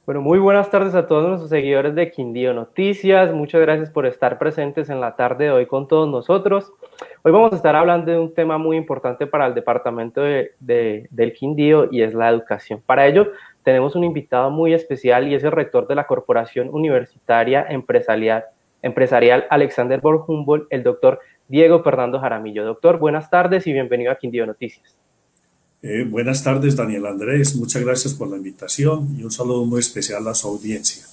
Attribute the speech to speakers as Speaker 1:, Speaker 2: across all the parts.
Speaker 1: Bueno, muy buenas tardes a todos nuestros seguidores de Quindío Noticias. Muchas gracias por estar presentes en la tarde de hoy con todos nosotros. Hoy vamos a estar hablando de un tema muy importante para el departamento del Quindío y es la educación. Para ello, tenemos un invitado muy especial y es el rector de la Corporación Universitaria Empresarial Alexander von Humboldt, el doctor Diego Fernando Jaramillo. Doctor, buenas tardes y bienvenido a Quindío Noticias.
Speaker 2: Buenas tardes, Daniel Andrés. Muchas gracias por la invitación y un saludo muy especial a su audiencia.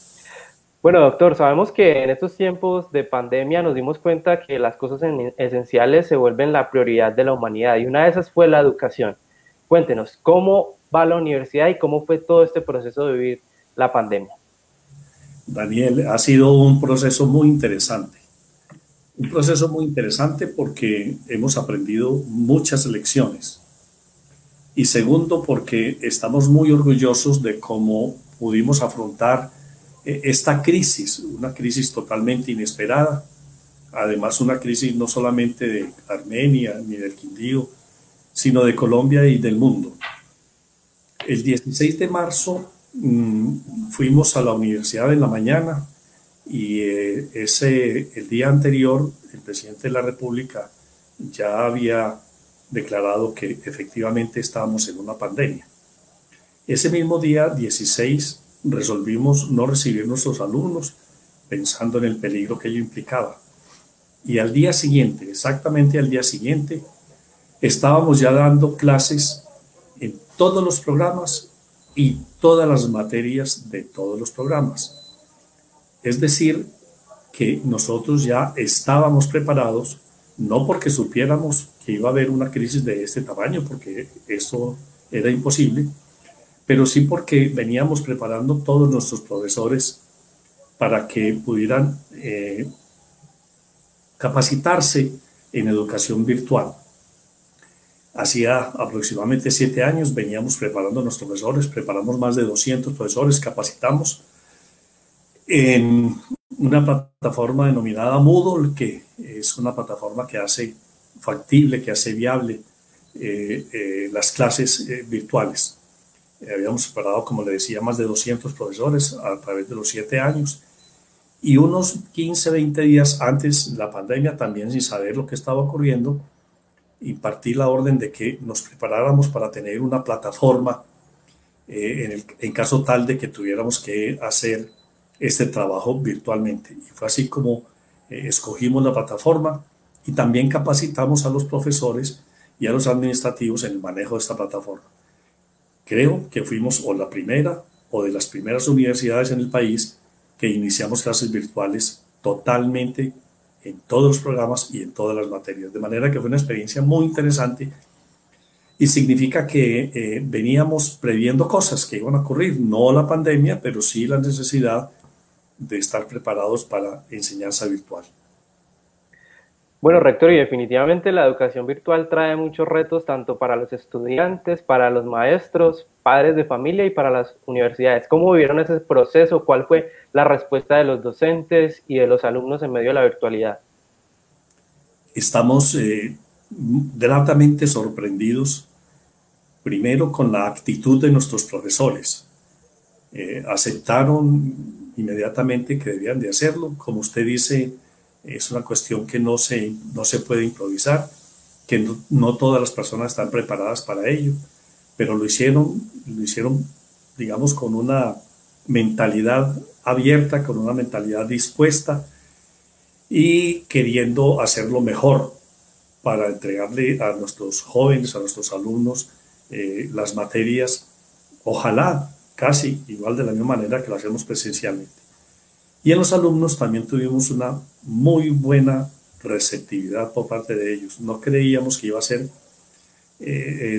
Speaker 1: Bueno, doctor, sabemos que en estos tiempos de pandemia nos dimos cuenta que las cosas esenciales se vuelven la prioridad de la humanidad y una de esas fue la educación. Cuéntenos, ¿cómo va la universidad y cómo fue todo este proceso de vivir la pandemia?
Speaker 2: Daniel, ha sido un proceso muy interesante. Un proceso muy interesante porque hemos aprendido muchas lecciones. Y segundo, porque estamos muy orgullosos de cómo pudimos afrontar esta crisis, una crisis totalmente inesperada. Además, una crisis no solamente de Armenia ni del Quindío, sino de Colombia y del mundo. El 16 de marzo fuimos a la universidad en la mañana y el día anterior el presidente de la República ya había declarado que efectivamente estábamos en una pandemia. Ese mismo día, 16, resolvimos no recibir nuestros alumnos pensando en el peligro que ello implicaba. Y al día siguiente, exactamente al día siguiente, estábamos ya dando clases en todos los programas y todas las materias de todos los programas. Es decir, que nosotros ya estábamos preparados, no porque supiéramos que iba a haber una crisis de este tamaño, porque eso era imposible, pero sí porque veníamos preparando todos nuestros profesores para que pudieran capacitarse en educación virtual. Hacía aproximadamente 7 años veníamos preparando a nuestros profesores, preparamos más de 200 profesores, capacitamos en una plataforma denominada Moodle, que es una plataforma que hace factible, que hace viable las clases virtuales. Habíamos preparado, como le decía, más de 200 profesores a través de los 7 años y unos 15, 20 días antes de la pandemia, también sin saber lo que estaba ocurriendo, impartí la orden de que nos preparáramos para tener una plataforma en caso tal de que tuviéramos que hacer este trabajo virtualmente. Y fue así como escogimos la plataforma y también capacitamos a los profesores y a los administrativos en el manejo de esta plataforma. Creo que fuimos o la primera o de las primeras universidades en el país que iniciamos clases virtuales totalmente en todos los programas y en todas las materias. De manera que fue una experiencia muy interesante y significa que veníamos previendo cosas que iban a ocurrir, no la pandemia, pero sí la necesidad de estar preparados para enseñanza virtual.
Speaker 1: Bueno, rector, y definitivamente la educación virtual trae muchos retos tanto para los estudiantes, para los maestros, padres de familia y para las universidades. ¿Cómo vivieron ese proceso? ¿Cuál fue la respuesta de los docentes y de los alumnos en medio de la virtualidad?
Speaker 2: Estamos gratamente sorprendidos, primero con la actitud de nuestros profesores. Aceptaron inmediatamente que debían de hacerlo. Como usted dice, es una cuestión que no se puede improvisar, que no todas las personas están preparadas para ello, pero lo hicieron, digamos, con una mentalidad abierta, con una mentalidad dispuesta y queriendo hacerlo mejor para entregarle a nuestros jóvenes, a nuestros alumnos, las materias, ojalá casi igual de la misma manera que lo hacemos presencialmente. Y en los alumnos también tuvimos una muy buena receptividad por parte de ellos. No creíamos que iba a ser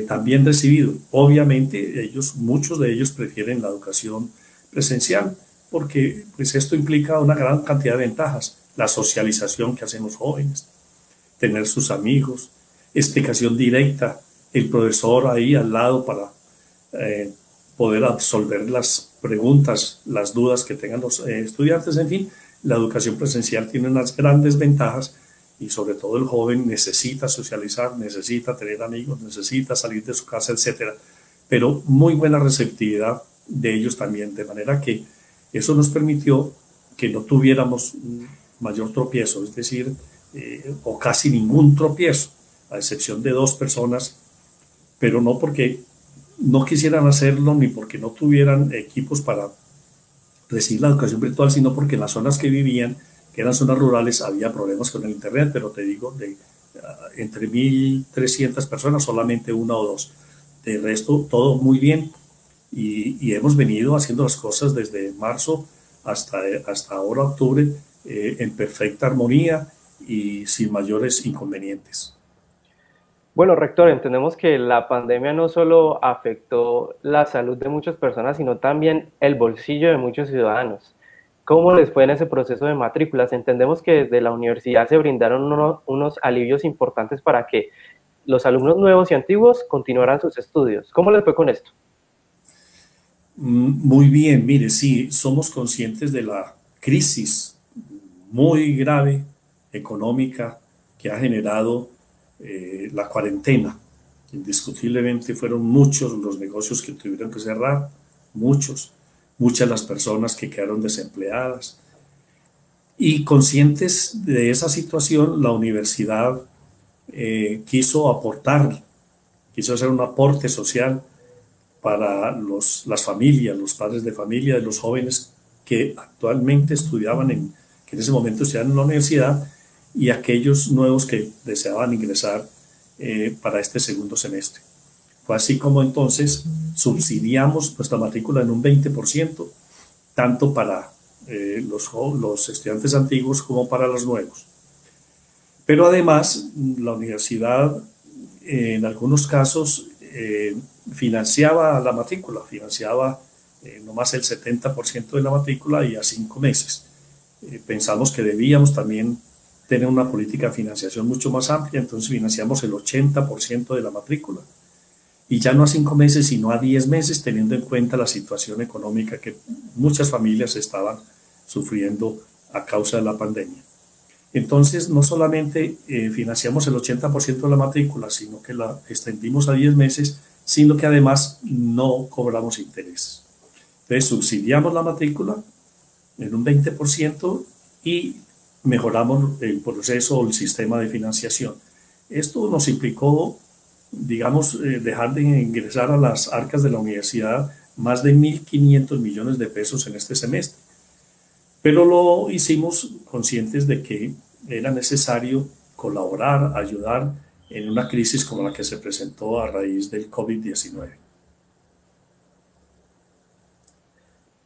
Speaker 2: tan bien recibido. Obviamente muchos de ellos prefieren la educación presencial porque pues esto implica una gran cantidad de ventajas. La socialización que hacen los jóvenes, tener sus amigos, explicación directa, el profesor ahí al lado para eh, poder absolver las preguntas, las dudas que tengan los estudiantes. En fin, la educación presencial tiene unas grandes ventajas y sobre todo el joven necesita socializar, necesita tener amigos, necesita salir de su casa, etcétera. Pero muy buena receptividad de ellos también, de manera que eso nos permitió que no tuviéramos un mayor tropiezo, es decir, o casi ningún tropiezo, a excepción de 2 personas, pero no porque no quisieran hacerlo ni porque no tuvieran equipos para recibir la educación virtual, sino porque en las zonas que vivían, que eran zonas rurales, había problemas con el Internet, pero te digo, entre 1.300 personas, solamente 1 o 2. De resto, todo muy bien. Y hemos venido haciendo las cosas desde marzo hasta ahora, octubre, en perfecta armonía y sin mayores inconvenientes.
Speaker 1: Bueno, rector, entendemos que la pandemia no solo afectó la salud de muchas personas, sino también el bolsillo de muchos ciudadanos. ¿Cómo les fue en ese proceso de matrículas? Entendemos que desde la universidad se brindaron unos alivios importantes para que los alumnos nuevos y antiguos continuaran sus estudios. ¿Cómo les fue con esto?
Speaker 2: Muy bien, mire, sí, somos conscientes de la crisis muy grave económica que ha generado la cuarentena. Indiscutiblemente fueron muchos los negocios que tuvieron que cerrar, muchas las personas que quedaron desempleadas. Y conscientes de esa situación, la universidad quiso hacer un aporte social para las familias, los padres de familia de los jóvenes que actualmente que en ese momento estudiaban en la universidad, y aquellos nuevos que deseaban ingresar para este segundo semestre. Fue así como entonces subsidiamos nuestra matrícula en un 20%, tanto para los estudiantes antiguos como para los nuevos. Pero además, la universidad en algunos casos financiaba la matrícula, financiaba nomás el 70% de la matrícula y a 5 meses. Pensamos que debíamos también tener una política de financiación mucho más amplia, entonces financiamos el 80% de la matrícula. Y ya no a 5 meses, sino a 10 meses, teniendo en cuenta la situación económica que muchas familias estaban sufriendo a causa de la pandemia. Entonces, no solamente financiamos el 80% de la matrícula, sino que la extendimos a 10 meses, sino que además no cobramos intereses. Entonces, subsidiamos la matrícula en un 20% y mejoramos el proceso o el sistema de financiación. Esto nos implicó, digamos, dejar de ingresar a las arcas de la universidad más de 1.500 millones de pesos en este semestre. Pero lo hicimos conscientes de que era necesario colaborar, ayudar en una crisis como la que se presentó a raíz del COVID-19.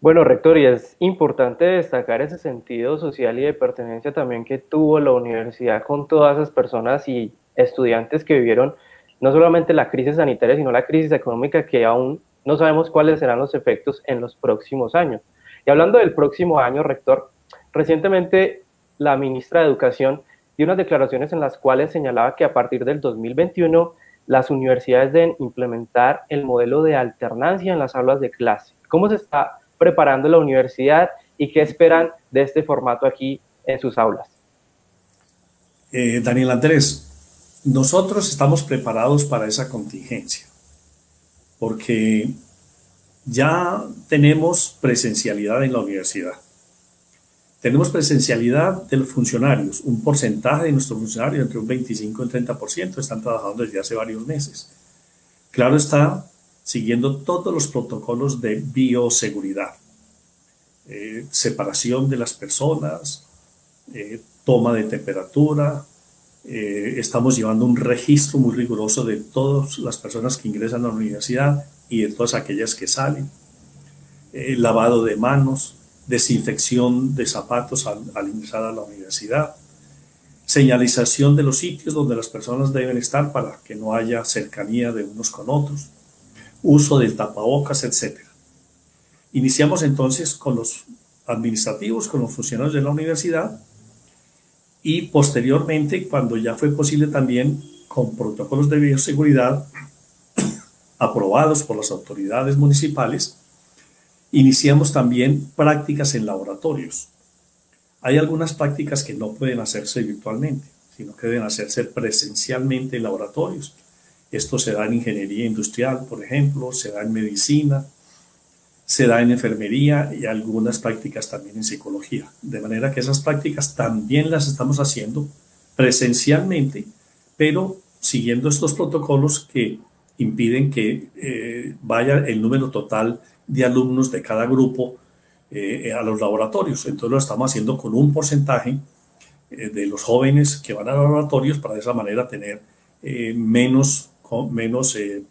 Speaker 1: Bueno, rector, y es importante destacar ese sentido social y de pertenencia también que tuvo la universidad con todas esas personas y estudiantes que vivieron no solamente la crisis sanitaria, sino la crisis económica que aún no sabemos cuáles serán los efectos en los próximos años. Y hablando del próximo año, rector, recientemente la ministra de Educación dio unas declaraciones en las cuales señalaba que a partir del 2021 las universidades deben implementar el modelo de alternancia en las aulas de clase. ¿Cómo se está preparando la universidad y qué esperan de este formato aquí en sus aulas?
Speaker 2: Daniel Andrés, nosotros estamos preparados para esa contingencia, porque ya tenemos presencialidad en la universidad. Tenemos presencialidad de los funcionarios. Un porcentaje de nuestros funcionarios, entre un 25 y un 30%, están trabajando desde hace varios meses. Claro está, siguiendo todos los protocolos de bioseguridad. Separación de las personas, toma de temperatura. Estamos llevando un registro muy riguroso de todas las personas que ingresan a la universidad y de todas aquellas que salen. Lavado de manos, desinfección de zapatos al ingresar a la universidad, señalización de los sitios donde las personas deben estar para que no haya cercanía de unos con otros, uso del tapabocas, etc. Iniciamos entonces con los administrativos, con los funcionarios de la universidad, y posteriormente, cuando ya fue posible también, con protocolos de bioseguridad aprobados por las autoridades municipales, iniciamos también prácticas en laboratorios. Hay algunas prácticas que no pueden hacerse virtualmente, sino que deben hacerse presencialmente en laboratorios. Esto se da en ingeniería industrial, por ejemplo, se da en medicina, se da en enfermería y algunas prácticas también en psicología. De manera que esas prácticas también las estamos haciendo presencialmente, pero siguiendo estos protocolos que impiden que vaya el número total de alumnos de cada grupo a los laboratorios. Entonces lo estamos haciendo con un porcentaje de los jóvenes que van a los laboratorios para de esa manera tener menos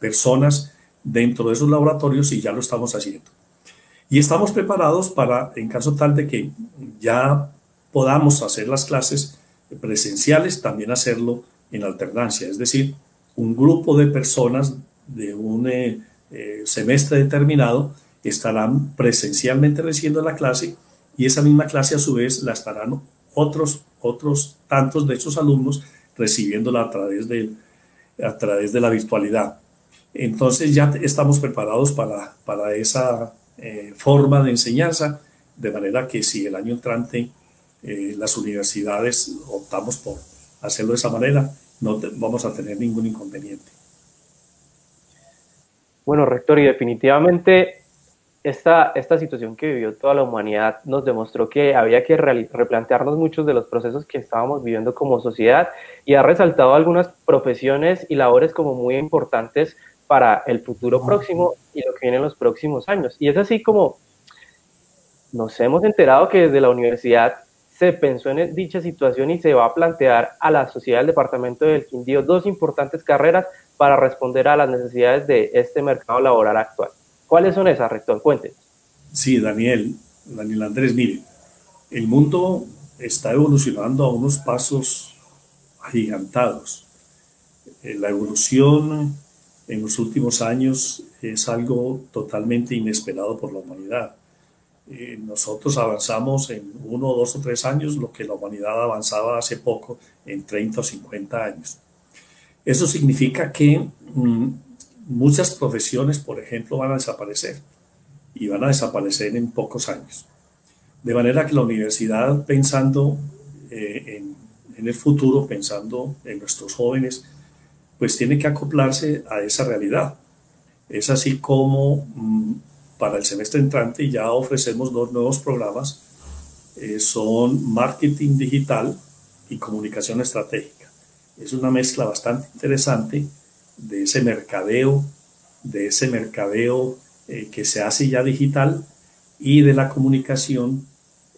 Speaker 2: personas dentro de esos laboratorios, y ya lo estamos haciendo. Y estamos preparados para, en caso tal de que ya podamos hacer las clases presenciales, también hacerlo en alternancia, es decir, un grupo de personas de un semestre determinado estarán presencialmente recibiendo la clase, y esa misma clase a su vez la estarán otros tantos de esos alumnos recibiéndola a través de la virtualidad. Entonces ya estamos preparados para esa forma de enseñanza, de manera que si el año entrante las universidades optamos por hacerlo de esa manera, no vamos a tener ningún inconveniente.
Speaker 1: Bueno, rector, y definitivamente esta situación que vivió toda la humanidad nos demostró que había que replantearnos muchos de los procesos que estábamos viviendo como sociedad, y ha resaltado algunas profesiones y labores como muy importantes para el futuro próximo y lo que viene en los próximos años. Y es así como nos hemos enterado que desde la universidad se pensó en dicha situación y se va a plantear a la sociedad del departamento del Quindío dos importantes carreras para responder a las necesidades de este mercado laboral actual. ¿Cuáles son esas, rector? Cuéntenos.
Speaker 2: Sí, Daniel Andrés, mire, el mundo está evolucionando a unos pasos agigantados. La evolución en los últimos años es algo totalmente inesperado por la humanidad. Nosotros avanzamos en 1, 2 o 3 años lo que la humanidad avanzaba hace poco en 30 o 50 años. Eso significa que muchas profesiones, por ejemplo, van a desaparecer, y van a desaparecer en pocos años. De manera que la universidad, pensando en el futuro, pensando en nuestros jóvenes, pues tiene que acoplarse a esa realidad. Es así como para el semestre entrante ya ofrecemos 2 nuevos programas, son marketing digital y comunicación estratégica. Es una mezcla bastante interesante de ese mercadeo que se hace ya digital, y de la comunicación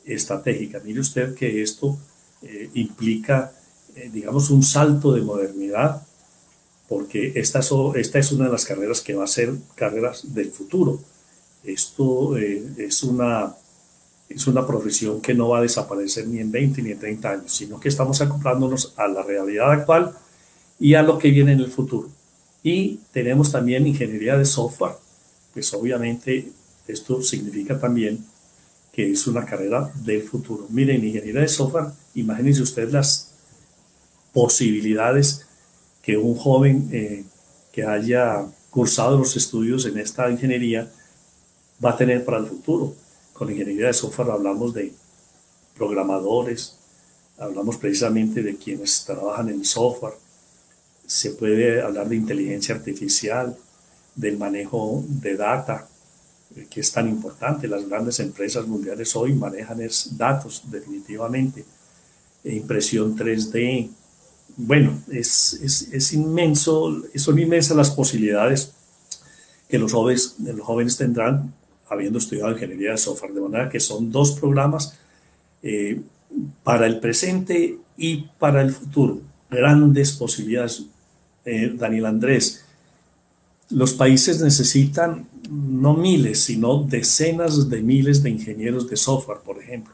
Speaker 2: estratégica. Mire usted que esto implica, digamos, un salto de modernidad, porque esta es una de las carreras que va a ser carreras del futuro. Esto es una profesión que no va a desaparecer ni en 20 ni en 30 años, sino que estamos acoplándonos a la realidad actual y a lo que viene en el futuro. Y tenemos también ingeniería de software, pues obviamente esto significa también que es una carrera del futuro. Miren, ingeniería de software, imagínense usted las posibilidades que un joven que haya cursado los estudios en esta ingeniería va a tener para el futuro. Con ingeniería de software hablamos de programadores, hablamos precisamente de quienes trabajan en software, se puede hablar de inteligencia artificial, del manejo de data, que es tan importante. Las grandes empresas mundiales hoy manejan datos, definitivamente. Impresión 3D. Bueno, es inmenso, son inmensas las posibilidades que los jóvenes tendrán habiendo estudiado ingeniería de software. De manera que son 2 programas para el presente y para el futuro. Grandes posibilidades. Daniel Andrés, los países necesitan no miles, sino decenas de miles de ingenieros de software, por ejemplo.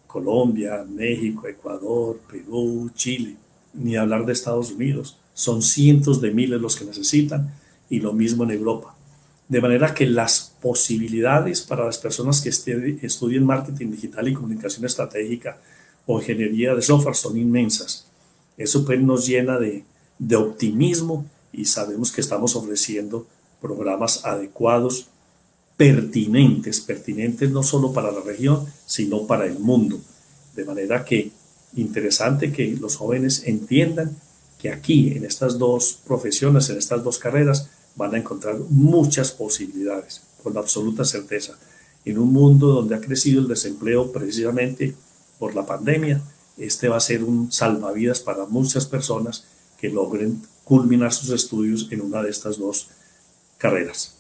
Speaker 2: Colombia, México, Ecuador, Perú, Chile, ni hablar de Estados Unidos. Son cientos de miles los que necesitan, y lo mismo en Europa. De manera que las posibilidades para las personas que estudien marketing digital y comunicación estratégica o ingeniería de software son inmensas. Eso pues nos llena de optimismo, y sabemos que estamos ofreciendo programas adecuados, pertinentes no solo para la región, sino para el mundo. De manera que interesante que los jóvenes entiendan que aquí, en estas 2 profesiones, en estas 2 carreras, van a encontrar muchas posibilidades. con absoluta certeza. En un mundo donde ha crecido el desempleo precisamente por la pandemia, este va a ser un salvavidas para muchas personas que logren culminar sus estudios en una de estas dos carreras.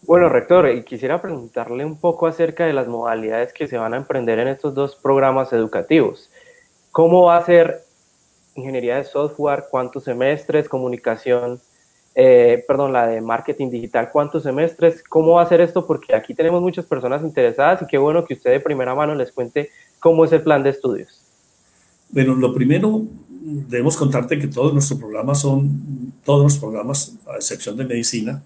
Speaker 1: Bueno, rector, y quisiera preguntarle un poco acerca de las modalidades que se van a emprender en estos dos programas educativos. ¿Cómo va a ser ingeniería de software? ¿Cuántos semestres? Comunicación, la de marketing digital, ¿cuántos semestres? ¿Cómo va a ser esto? Porque aquí tenemos muchas personas interesadas y qué bueno que usted de primera mano les cuente cómo es el plan de estudios.
Speaker 2: Bueno, lo primero, debemos contarte que todos nuestros programas, a excepción de medicina,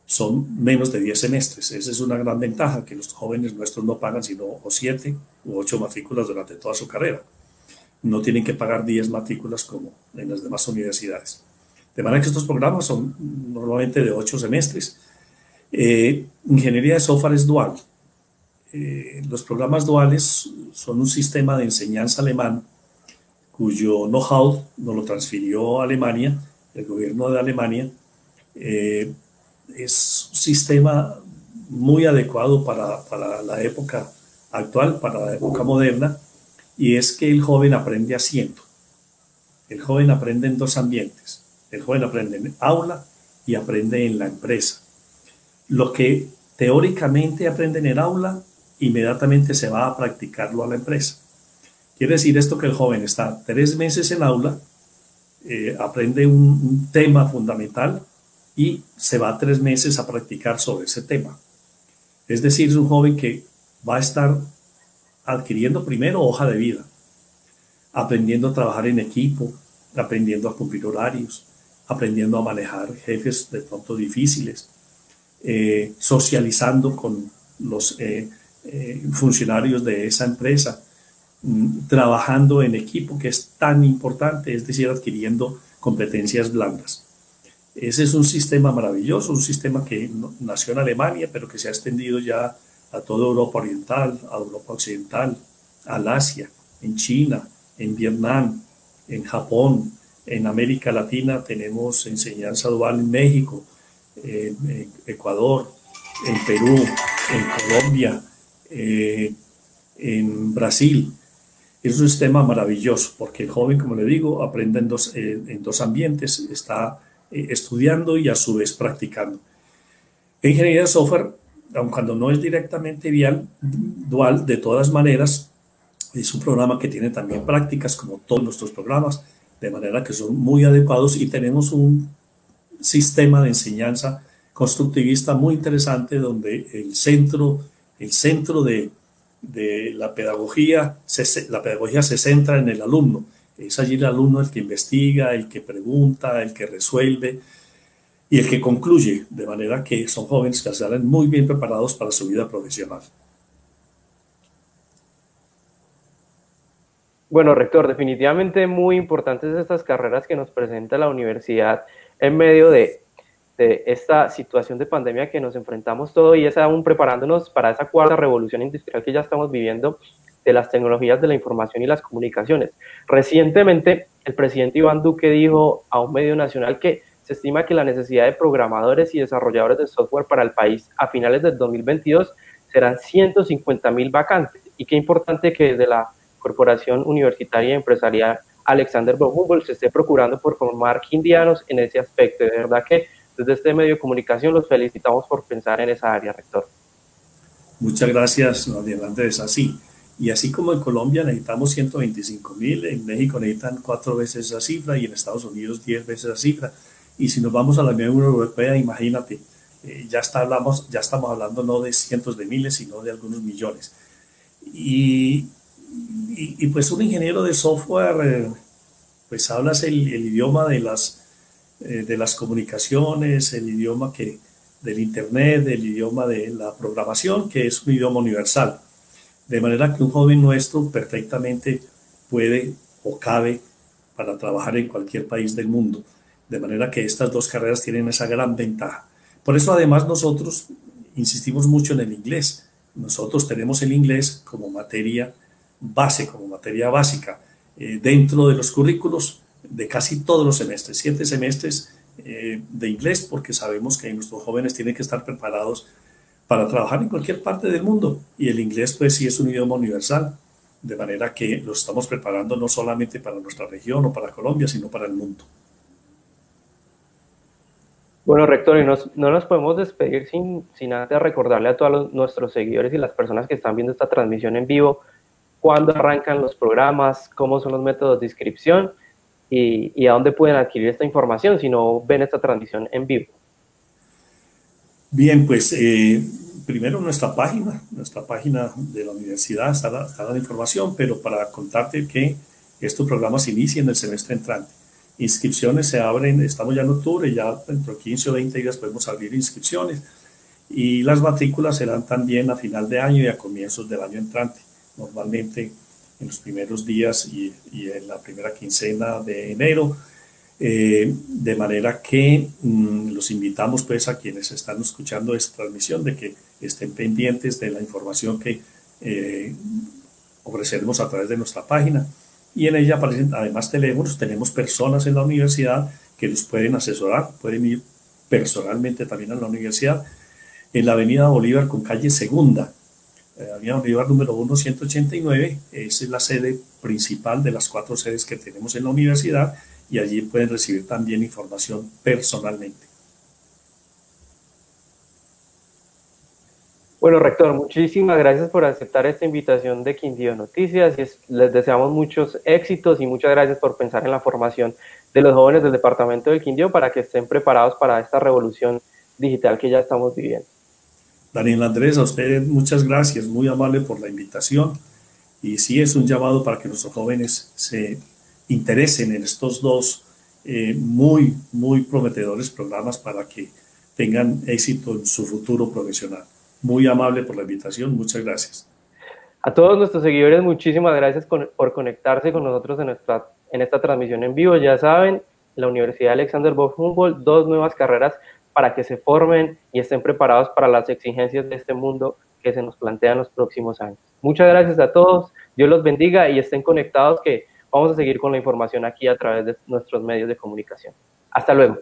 Speaker 2: son menos de 10 semestres. Esa es una gran ventaja, que los jóvenes nuestros no pagan sino o 7 u 8 matrículas durante toda su carrera. No tienen que pagar 10 matrículas como en las demás universidades. De manera que estos programas son normalmente de 8 semestres. Ingeniería de software es dual. Los programas duales son un sistema de enseñanza alemán cuyo know-how nos lo transfirió a Alemania, el gobierno de Alemania. Es un sistema muy adecuado para la época actual, para la época moderna, y es que el joven aprende haciendo. El joven aprende en dos ambientes. El joven aprende en aula y aprende en la empresa. Lo que teóricamente aprende en el aula, inmediatamente se va a practicarlo a la empresa. Quiere decir esto que el joven está 3 meses en aula, aprende un tema fundamental y se va 3 meses a practicar sobre ese tema. Es decir, es un joven que va a estar adquiriendo primero hoja de vida, aprendiendo a trabajar en equipo, aprendiendo a cumplir horarios, aprendiendo a manejar jefes de pronto difíciles, socializando con los funcionarios de esa empresa, trabajando en equipo, que es tan importante, es decir, adquiriendo competencias blandas. Ese es un sistema maravilloso, un sistema que nació en Alemania, pero que se ha extendido ya a toda Europa Oriental, a Europa Occidental, al Asia, en China, en Vietnam, en Japón, en América Latina tenemos enseñanza dual en México, en Ecuador, en Perú, en Colombia, en Brasil. Es un sistema maravilloso porque el joven, como le digo, aprende en dos ambientes, está estudiando y a su vez practicando. En ingeniería de software, aun cuando no es directamente dual, de todas maneras, es un programa que tiene también prácticas como todos nuestros programas, de manera que son muy adecuados y tenemos un sistema de enseñanza constructivista muy interesante donde el centro de la pedagogía se centra en el alumno. Es allí el alumno el que investiga, el que pregunta, el que resuelve y el que concluye, de manera que son jóvenes que salen muy bien preparados para su vida profesional.
Speaker 1: Bueno, rector, definitivamente muy importantes estas carreras que nos presenta la universidad en medio de esta situación de pandemia que nos enfrentamos todos y es aún preparándonos para esa cuarta revolución industrial que ya estamos viviendo de las tecnologías de la información y las comunicaciones. Recientemente, el presidente Iván Duque dijo a un medio nacional que se estima que la necesidad de programadores y desarrolladores de software para el país a finales del 2022 serán 150.000 vacantes. Y qué importante que desde la Corporación Universitaria y Empresarial Alexander von Humboldt se esté procurando por formar quindianos en ese aspecto. De verdad que desde este medio de comunicación los felicitamos por pensar en esa área, rector.
Speaker 2: Muchas gracias, adelante, es así. Y así como en Colombia necesitamos 125.000, en México necesitan 4 veces esa cifra y en Estados Unidos 10 veces esa cifra. Y si nos vamos a la Unión Europea, imagínate, ya estamos hablando no de cientos de miles, sino de algunos millones. Y pues un ingeniero de software, pues hablas el idioma de las comunicaciones, el idioma del Internet, el idioma de la programación, que es un idioma universal. De manera que un joven nuestro perfectamente puede o cabe para trabajar en cualquier país del mundo. De manera que estas dos carreras tienen esa gran ventaja. Por eso además nosotros insistimos mucho en el inglés. Nosotros tenemos el inglés como materia base, como materia básica, dentro de los currículos de casi todos los semestres, 7 semestres de inglés, porque sabemos que nuestros jóvenes tienen que estar preparados para trabajar en cualquier parte del mundo. Y el inglés pues sí es un idioma universal, de manera que lo estamos preparando no solamente para nuestra región o para Colombia, sino para el mundo.
Speaker 1: Bueno, rector, y no nos podemos despedir sin antes recordarle a todos nuestros seguidores y las personas que están viendo esta transmisión en vivo cuándo arrancan los programas, cómo son los métodos de inscripción y a dónde pueden adquirir esta información si no ven esta transmisión en vivo.
Speaker 2: Bien, pues primero nuestra página de la universidad está la información, pero para contarte que estos programas inician el semestre entrante. Inscripciones se abren, estamos ya en octubre, ya dentro de 15 o 20 días podemos abrir inscripciones y las matrículas serán también a final de año y a comienzos del año entrante, normalmente en los primeros días y en la primera quincena de enero. De manera que los invitamos pues a quienes están escuchando esta transmisión de que estén pendientes de la información que ofreceremos a través de nuestra página y en ella aparecen además teléfonos, tenemos personas en la universidad que los pueden asesorar, pueden ir personalmente también a la universidad en la avenida Bolívar con calle Segunda, avenida Bolívar número 189, esa es la sede principal de las 4 sedes que tenemos en la universidad y allí pueden recibir también información personalmente.
Speaker 1: Bueno, rector, muchísimas gracias por aceptar esta invitación de Quindío Noticias y les deseamos muchos éxitos y muchas gracias por pensar en la formación de los jóvenes del departamento del Quindío para que estén preparados para esta revolución digital que ya estamos viviendo.
Speaker 2: Daniel Andrés, a ustedes muchas gracias, muy amable por la invitación y sí es un llamado para que nuestros jóvenes se interesen en estos dos muy prometedores programas para que tengan éxito en su futuro profesional. Muy amable por la invitación, muchas gracias.
Speaker 1: A todos nuestros seguidores, muchísimas gracias por conectarse con nosotros en esta transmisión en vivo. Ya saben, la Universidad Alexander von Humboldt, 2 nuevas carreras para que se formen y estén preparados para las exigencias de este mundo que se nos plantea en los próximos años. Muchas gracias a todos, Dios los bendiga y estén conectados que vamos a seguir con la información aquí a través de nuestros medios de comunicación. Hasta luego.